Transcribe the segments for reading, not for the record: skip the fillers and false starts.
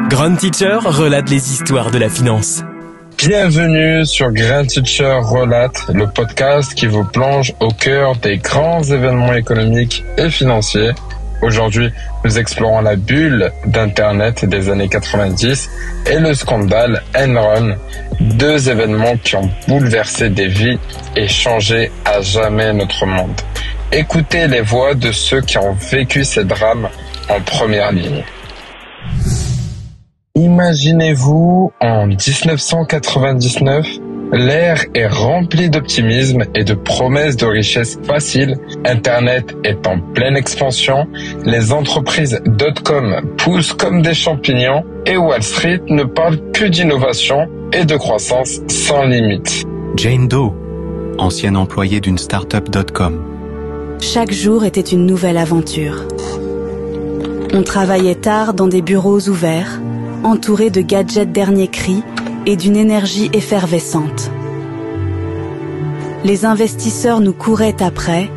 Grand Teacher relate les histoires de la finance. Bienvenue sur Grand Teacher Relate, le podcast qui vous plonge au cœur des grands événements économiques et financiers. Aujourd'hui, nous explorons la bulle d'Internet des années 90 et le scandale Enron, deux événements qui ont bouleversé des vies et changé à jamais notre monde. Écoutez les voix de ceux qui ont vécu ces drames en première ligne. Imaginez-vous en 1999, l'air est rempli d'optimisme et de promesses de richesse facile. Internet est en pleine expansion, les entreprises .com poussent comme des champignons et Wall Street ne parle que d'innovation et de croissance sans limite. Jane Doe, ancienne employée d'une start-up .com. Chaque jour était une nouvelle aventure. On travaillait tard dans des bureaux ouverts, entourés de gadgets dernier cri et d'une énergie effervescente. Les investisseurs nous couraient après,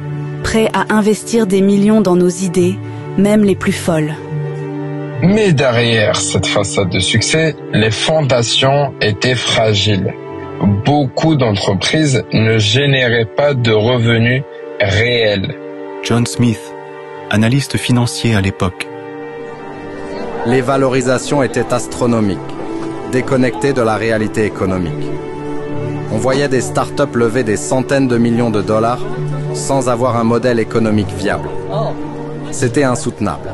prêts à investir des millions dans nos idées, même les plus folles. Mais derrière cette façade de succès, les fondations étaient fragiles. Beaucoup d'entreprises ne généraient pas de revenus réels. John Smith, analyste financier à l'époque. Les valorisations étaient astronomiques, déconnectées de la réalité économique. On voyait des startups lever des centaines de millions de dollars sans avoir un modèle économique viable. C'était insoutenable.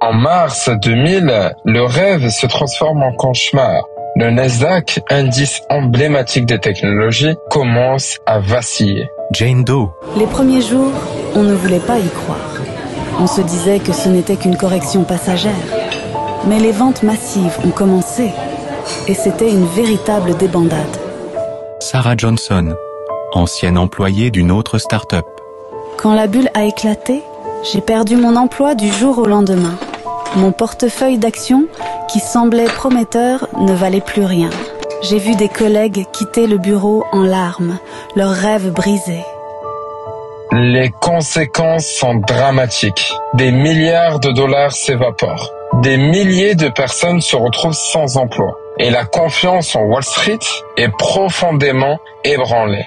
En mars 2000, le rêve se transforme en cauchemar. Le Nasdaq, indice emblématique des technologies, commence à vaciller. Jane Doe. Les premiers jours, on ne voulait pas y croire. On se disait que ce n'était qu'une correction passagère. Mais les ventes massives ont commencé et c'était une véritable débandade. Sarah Johnson, ancienne employée d'une autre start-up. Quand la bulle a éclaté, j'ai perdu mon emploi du jour au lendemain. Mon portefeuille d'actions, qui semblait prometteur, ne valait plus rien. J'ai vu des collègues quitter le bureau en larmes, leurs rêves brisés. Les conséquences sont dramatiques. Des milliards de dollars s'évaporent. Des milliers de personnes se retrouvent sans emploi. Et la confiance en Wall Street est profondément ébranlée.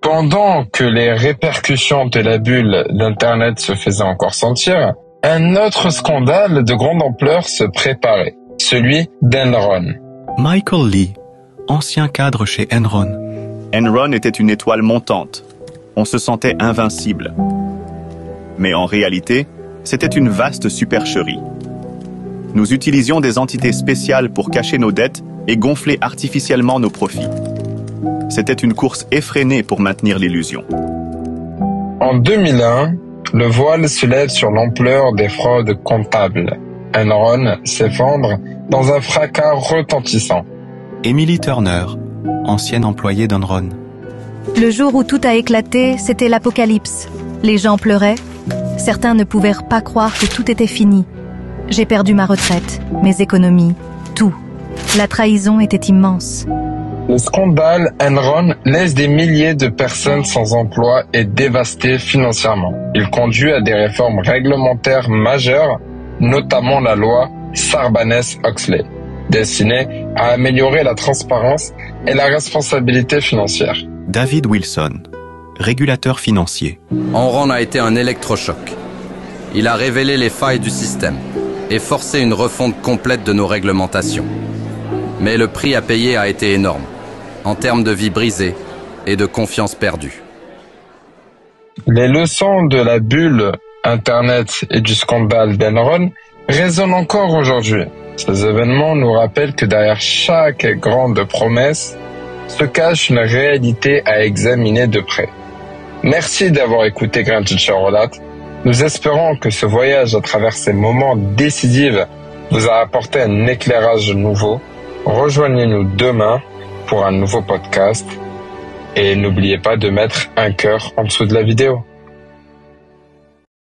Pendant que les répercussions de la bulle d'Internet se faisaient encore sentir, un autre scandale de grande ampleur se préparait, celui d'Enron. Michael Lee, ancien cadre chez Enron. Enron était une étoile montante. On se sentait invincible. Mais en réalité, c'était une vaste supercherie. Nous utilisions des entités spéciales pour cacher nos dettes et gonfler artificiellement nos profits. C'était une course effrénée pour maintenir l'illusion. En 2001, le voile se lève sur l'ampleur des fraudes comptables. Enron s'effondre dans un fracas retentissant. Emily Turner, ancienne employée d'Enron. Le jour où tout a éclaté, c'était l'apocalypse. Les gens pleuraient. Certains ne pouvaient pas croire que tout était fini. J'ai perdu ma retraite, mes économies, tout. La trahison était immense. Le scandale Enron laisse des milliers de personnes sans emploi et dévastées financièrement. Il conduit à des réformes réglementaires majeures, notamment la loi Sarbanes-Oxley, destinée à améliorer la transparence et la responsabilité financière. David Wilson, régulateur financier. Enron a été un électrochoc. Il a révélé les failles du système et forcé une refonte complète de nos réglementations. Mais le prix à payer a été énorme, en termes de vie brisée et de confiance perdue. Les leçons de la bulle Internet et du scandale d'Enron résonnent encore aujourd'hui. Ces événements nous rappellent que derrière chaque grande promesse se cache une réalité à examiner de près. Merci d'avoir écouté Grand Teacher Relate. Nous espérons que ce voyage à travers ces moments décisifs vous a apporté un éclairage nouveau. Rejoignez-nous demain pour un nouveau podcast et n'oubliez pas de mettre un cœur en dessous de la vidéo.